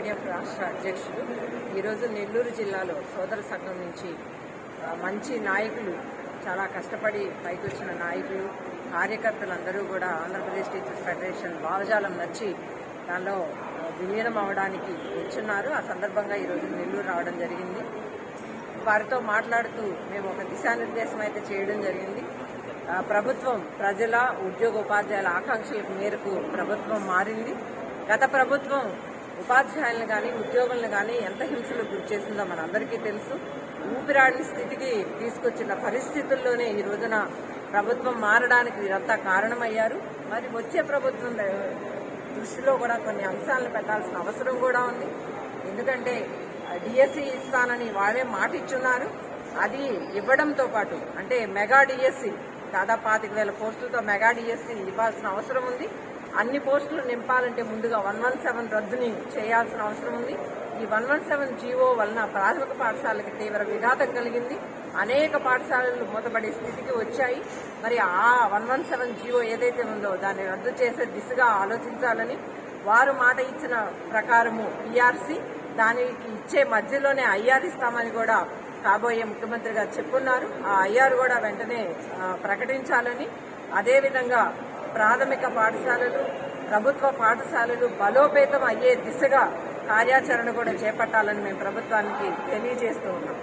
యూపీడీఎఫ్ రాష్ట్ర అధ్యక్షుడు. ఈరోజు నెల్లూరు జిల్లాలో సోదర సంఘం నుంచి మంచి నాయకులు, చాలా కష్టపడి పైకి వచ్చిన నాయకులు, కార్యకర్తలందరూ కూడా ఆంధ్రప్రదేశ్ టీచర్స్ ఫెడరేషన్ భావజాలం నచ్చి దానిలో విలీనం అవడానికి వచ్చున్నారు. ఆ సందర్భంగా ఈరోజు నెల్లూరు రావడం జరిగింది. వారితో మాట్లాడుతూ మేము ఒక దిశానిర్దేశం అయితే చేయడం జరిగింది. ప్రభుత్వం ప్రజల ఉద్యోగోపాధ్యాయుల ఆకాంక్షలకు మేరకు ప్రభుత్వం మారింది. గత ప్రభుత్వం ఉపాధ్యాయులను కానీ ఉద్యోగులను కానీ ఎంత హింసలకు గురి చేసిందో మనందరికీ తెలుసు. ఊపిరాడిన స్థితికి తీసుకొచ్చిన పరిస్థితుల్లోనే ఈ రోజున ప్రభుత్వం మారడానికి వీరంతా కారణమయ్యారు. మరి వచ్చే ప్రభుత్వం దృష్టిలో కూడా కొన్ని అంశాలను పెట్టాల్సిన అవసరం కూడా ఉంది. ఎందుకంటే డిఎస్సి ఇస్తానని వాళ్ళే మాట ఇచ్చున్నారు. అది ఇవ్వడంతో పాటు అంటే మెగా డిఎస్సి దాదాపు 25,000 పోస్టులతో మెగా డిఎస్సి ఇవ్వాల్సిన అవసరం ఉంది. అన్ని పోస్టులు నింపాలంటే ముందుగా 117 రద్దుని చేయాల్సిన అవసరం ఉంది. ఈ 117 జీవో వలన ప్రాథమిక పాఠశాలకి తీవ్ర విఘాతం కలిగింది. అనేక పాఠశాలలు మూతపడే స్థితికి వచ్చాయి. మరి ఆ 117 జీవో ఏదైతే ఉందో దాన్ని రద్దు చేసే దిశగా ఆలోచించాలని, వారు మాట ఇచ్చిన ప్రకారము పిఆర్సీ దానికి ఇచ్చే మధ్యలోనే ఐఆర్ ఇస్తామని కూడా కాబోయే ముఖ్యమంత్రి గారు చెప్పున్నారు. ఆ ఐఆర్ కూడా వెంటనే ప్రకటించాలని, అదేవిధంగా ప్రాథమిక పాఠశాలలు, ప్రభుత్వ పాఠశాలలు బలోపేతం అయ్యే దిశగా కార్యాచరణ కూడా చేపట్టాలని మేము ప్రభుత్వానికి తెలియజేస్తూ ఉన్నాం.